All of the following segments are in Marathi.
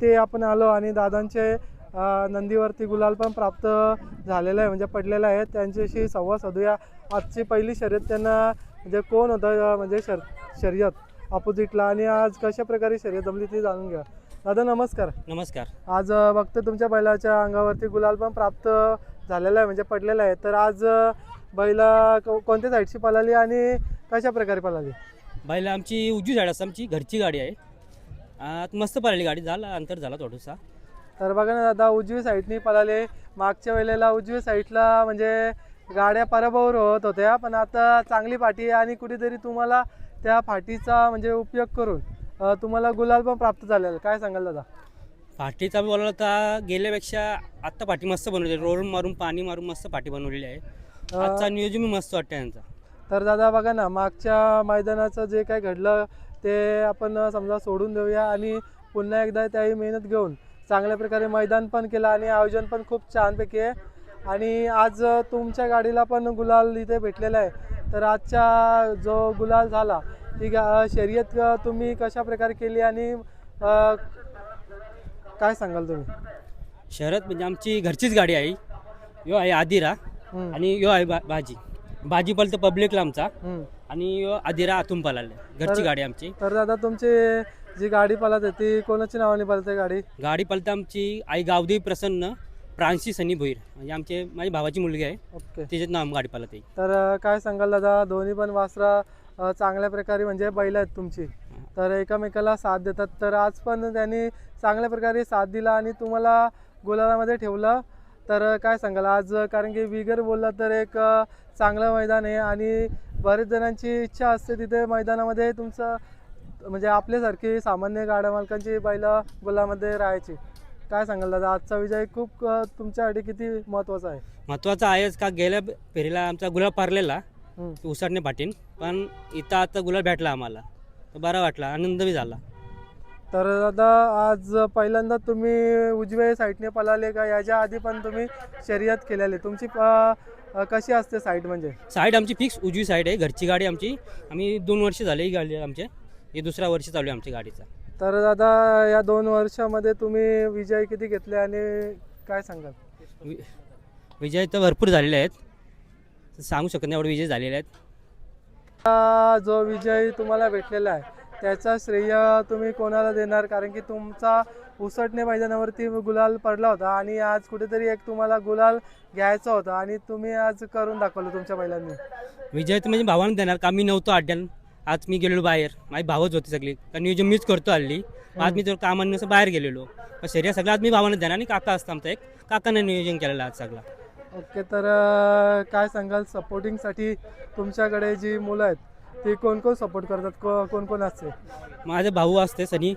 ते आपण आलो आणि दादांचे नंदीवरती गुलाल पण प्राप्त झालेला आहे, म्हणजे पडलेला आहे. त्यांच्याशी संवाद साधूया. आजची पहिली शर्यत त्यांना म्हणजे कोण होतं म्हणजे शर्यत अपोजिटला, आणि आज कशा प्रकारे शर्यत जमली ती जाणून घ्या. दादा नमस्कार. नमस्कार. आज बघतो तुमच्या बैलाच्या अंगावरती गुलाल पण प्राप्त झालेला आहे, म्हणजे पडलेला आहे. तर आज बैला कोणत्या साईडची पळाली आणि कशा प्रकारे पळाली? बैल आमची उजवी साईड असते, आमची घरची गाडी आहे. मस्त पळाली गाडी, झाला अंतर झाला थोडासा. तर बघा ना दादा, उजवी साईडनी पळाले. मागच्या वेळेला उजवी साईडला म्हणजे गाड्या पराभव होत होत्या, पण आता चांगली पाठी आहे आणि कुठेतरी तुम्हाला त्या फाटीचा म्हणजे उपयोग करून तुम्हाला गुलाल पण प्राप्त झालेला. काय सांगाल दादा? पाठीचा बोलला होता गेल्यापेक्षा आत्ता पाठी मस्त बनवली, रोल मारून पाणी मारून मस्त पाठी बनवलेली आहे. आजचा नियोजन मस्त वाटतं यांचा. तर दादा बघा ना, मागच्या मैदानाचं जे काय घडलं ते आपण समजा सोडून देऊया आणि पुन्हा एकदा त्याही मेहनत घेऊन चांगल्या प्रकारे मैदान पण केलं आणि आयोजन पण खूप छानपैकी आहे. आणि आज तुमच्या गाडीला पण गुलाल इथे भेटलेला आहे. तर आजचा जो गुलाल झाला ती शर्यत तुम्ही कशा प्रकारे केली आणि काय सांगाल तुम्ही? शर्यत म्हणजे आमची घरचीच गाडी आहे. यो आहे आदिरा आणि यो आहे भाजी पळतं पब्लिकला आमचा, आणि यो आदिरा आतून पळाले. घरची गाडी आमची. तर दादा तुमची जी गाडी पळत आहे ती कोणाच्या नावाने पळते गाडी? गाडी पळतं आमची आई गावदेवी प्रसन्न प्रांशी सनी भोईर, म्हणजे आमचे माझी भावाची मुलगी आहे. ओके. तिच्याच नाव गाडी पळत आहे. तर काय सांगाल दादा, दोन्ही पण वासरा चांगल्या प्रकारे म्हणजे बैल आहेत तुमची, तर एकमेकाला साथ देतात. तर आज पण त्यांनी चांगल्या प्रकारे साथ दिला आणि तुम्हाला गुलालामध्ये ठेवलं. तर काय सांगाल आज, कारण की बिगर बोलला तर एक चांगलं मैदान आहे आणि बरेच जणांची इच्छा असते तिथे मैदानामध्ये तुमचं म्हणजे आपल्यासारखी सामान्य गाड्या मालकांची बैल गुलामध्ये राहायची. काय सांगाल दादा, आजचा विजय खूप तुमच्यासाठी किती महत्त्वाचा आहे? महत्त्वाचं आहेच का, गेल्या फेरीला आमचा गुलाब पारलेला उसरणे पाटीन, पण इथं आता गुलाब भेटला आम्हाला, तर बरा वाटला, आनंद बी झाला. तर दादा आज पहिल्यांदा तुम्ही उजव्या साईडने पळाले का याच्या आधी पण तुम्ही शर्यत केलेली? तुमची कशी असते साईड? म्हणजे साईड आमची फिक्स उजवी साईड आहे, घरची गाडी आमची. आम्ही 2 वर्ष झाले ही गाडी आमचे, हे दुसरा वर्ष चालू आहे आमच्या गाडीचा. तर दादा या 2 वर्षामध्ये तुम्ही विजय किती घेतले आणि काय सांगाल? विजय तर भरपूर झालेले आहेत, सांगू शकत नाही एवढे विजय झालेले आहेत. जो विजय तुम्हाला भेटलेला आहे त्याचा श्रेय तुम्ही कोणाला देणार? कारण की तुमचा उसटणे मैदानावरती गुलाल पडला होता आणि आज कुठेतरी एक तुम्हाला गुलाल घ्यायचा होता आणि तुम्ही आज करून दाखवलं तुमच्या बैलांनी. विजय तर म्हणजे भावानं देणार का, मी नव्हतो अड्ड्यान. आज मी गेलेलो बाहेर, माझी भावच होती सगळी, कारण नियोजन मीच करतो हल्ली. आज मी तर कामाने असं बाहेर गेलेलो, पण शर्यत सगळं आज मी भावानं देणार. आणि काका असतं आमचा एक, काकाने नियोजन केलेलं आज सगळं. ओके. तर काय सांगाल सपोर्टिंगसाठी तुमच्याकडे जी मुलं आहेत ती कोण कोण सपोर्ट करतात, कोण कोण असते? माझा भाऊ असते सनी,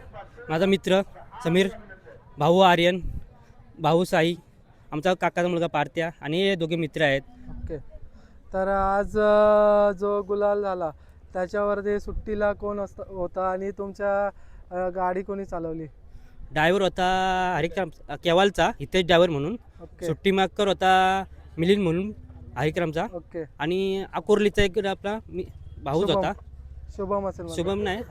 माझा मित्र समीर, भाऊ आर्यन, भाऊ साई, आमचा काकाचा मुलगा पार्त्या, आणि हे दोघे मित्र आहेत. ओके. तर आज जो गुलाल झाला त्याच्यावरती सुट्टीला कोण होता आणि तुमच्या गाडी कोणी चालवली? ड्रायव्हर होता हरिक्राम केवालचा, हितेश ड्रायव्हर म्हणून. ओके. सुट्टी मागकर होता मिलिंद म्हणून हरिक्रामचा. ओके. आणि अकोर्लीचा एक आपला भाऊच होता, शुभम असेल. शुभम नाही,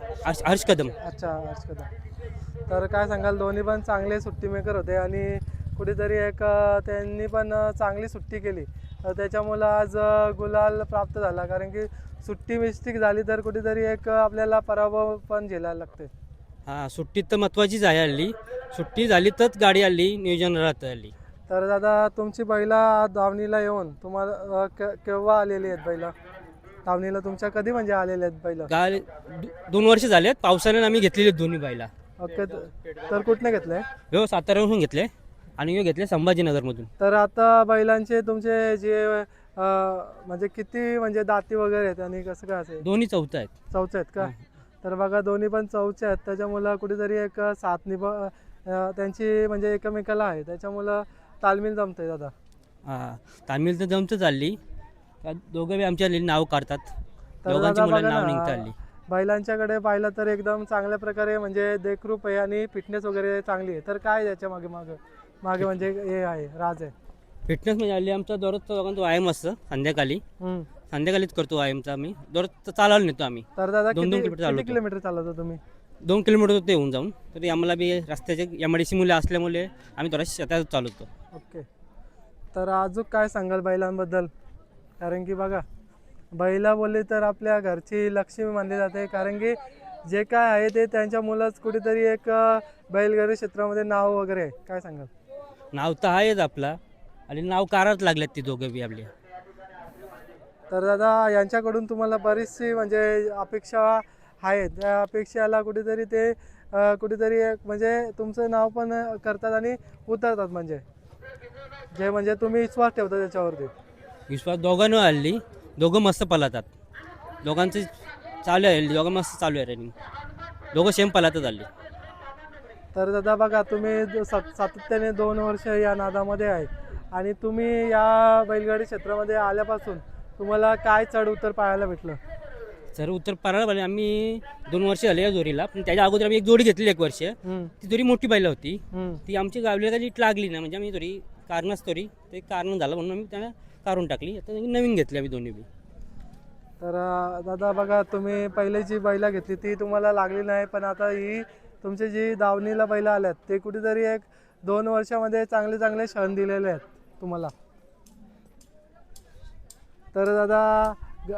हर्ष कदम. अच्छा, हर्ष कदम. तर काय सांगाल, दोन्ही पण चांगले सुट्टी मेकर होते आणि कुठेतरी एक त्यांनी पण चांगली सुट्टी केली, त्याच्यामुळं आज गुलाल प्राप्त झाला. कारण की सुट्टी मिस्टेक झाली तर कुठेतरी एक आपल्याला पराभव पण झेलायला लागते. हां, सुट्टी तर महत्त्वाचीच आहे हल्ली. सुट्टी झाली तरच गाडी हल्ली नियोजन राहतं हल्ली. तर दादा तुमची बैला दावणीला येऊन तुम्हाला केव्हा आलेली आहेत बैला दावणीला तुमच्या? कधी म्हणजे आलेले आहेत बैला? गाडी 2 वर्ष झालेत, पावसाने आम्ही घेतलेले दोन्ही बैला. ओके. तर कुठने घेतलंय? हो, साताऱ्याहून घेतले आणि हे घेतले संभाजीनगरमधून. तर आता बैलांचे तुमचे जे म्हणजे किती म्हणजे दाती वगैरे आहेत आणि कसं काय असेल? दोन्ही चौथं आहेत. चौचे आहेत का? तर बघा दोन्ही पण चौचे आहेत, त्याच्यामुळं कुठेतरी एक साथ त्यांची म्हणजे एकमेकाला आहे, त्याच्यामुळं तालमील जमते दादा. हां, तामिळ तर जमतं चालली, दोघं बी आमच्या नाव काढतात, तर दोघांची दादा मुलं बघा नाव ना, निघतं हल्ली. बैलांच्याकडे पाहिलं तर एकदम चांगल्या प्रकारे म्हणजे देखरूप आहे आणि फिटनेस वगैरे चांगली आहे. तर काय त्याच्या मागे मागे म्हणजे हे आहे, राज आहे? फिटनेस म्हणजे हल्ली आमचा दररोजचा दोघांचा व्यायाम असतं संध्याकाळी. संध्याकाळीच करतो व्यायामचा आम्ही, दररोज चालायला नेतो आम्ही. तर दादा 2-2 किलोमीटर किती चालवतो. किलोमीटर चालवता तुम्ही? 2 किलोमीटर होते येऊन जाऊन, तरी आम्हाला बी रस्त्याचे एमआयडीसी मुले असल्यामुळे आम्ही थोडा शेतात चालवतो. ओके. तर अजून काय सांगाल बैलांबद्दल? कारण की बघा, बैला बोलली तर आपल्या घरची लक्ष्मी मानली जाते. कारण की जे काय आहे ते त्यांच्या मुलाच कुठेतरी एक बैलगाडी क्षेत्रामध्ये नाव वगैरे आहे. काय सांगाल? नाव तर आहेच आपला, आणि नाव काढावंच लागल्यात ती दोघं बी आपली. तर दादा यांच्याकडून तुम्हाला बरीचशी म्हणजे अपेक्षा आहेत. त्या अपेक्षाला कुठेतरी ते कुठेतरी एक म्हणजे तुमचं नाव पण करतात आणि उतरतात, म्हणजे तुम्ही विश्वास ठेवता त्याच्यावरती. विश्वास दोघांवर हल्ली, दोघं मस्त पळतात. दोघांचं चालू आहे, दोघं मस्त चालू आहे रनिंग, दोघं सेम पळतच हल्ली. तर दादा बघा, तुम्ही सातत्याने 2 वर्ष या नादामध्ये आहे आणि तुम्ही या बैलगाडी क्षेत्रामध्ये आल्यापासून तुम्हाला काय चढ उतर पाहायला भेटलं? सर उत्तर पळायला पाहिजे. आम्ही 2 वर्ष झाले या जोडीला, पण त्याच्या अगोदर आम्ही एक जोडी घेतली 1 वर्ष. ती जोडी मोठी बैल होती, ती आमची गावलीला नीट लागली ना, म्हणजे आम्ही थोडी कारणच तरी ते कारण झालं म्हणून आम्ही त्यांना काढून टाकली. आता नवीन घेतली आम्ही दोन्ही बी. तर दादा बघा, तुम्ही पहिले जी बैला घेतली ती तुम्हाला लागली नाही, पण आता ही तुमची जी दावणीला बैलं आल्यात ते कुठेतरी एक 2 वर्षामध्ये चांगले चांगले क्षण दिलेले आहेत तुम्हाला. तर दादा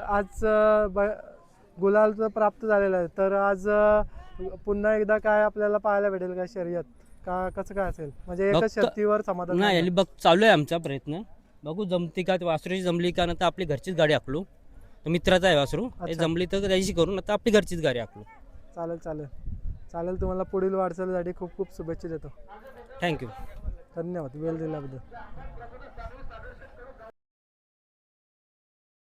आज गुलाल तर प्राप्त झालेला आहे, तर आज पुन्हा एकदा काय आपल्याला पाहायला भेटेल का शर्यत? का कसं काय असेल, म्हणजे एकच शर्तीवर समाधान नाही नाही हल्ली बघ, चालू आहे आमचा प्रयत्न. बघू जमती का, वासरूची जमली का, नंतर आपली घरचीच गाडी आखलू. तो मित्राचा आहे वासरू, ते जमली तर त्याची करून आता आपली घरचीच गाडी आखलू. चालेल चालेल चालेल. तुम्हाला पुढील वाटचालीसाठी खूप खूप शुभेच्छा देतो. थँक्यू. धन्यवाद वेळ दिल्याबद्दल.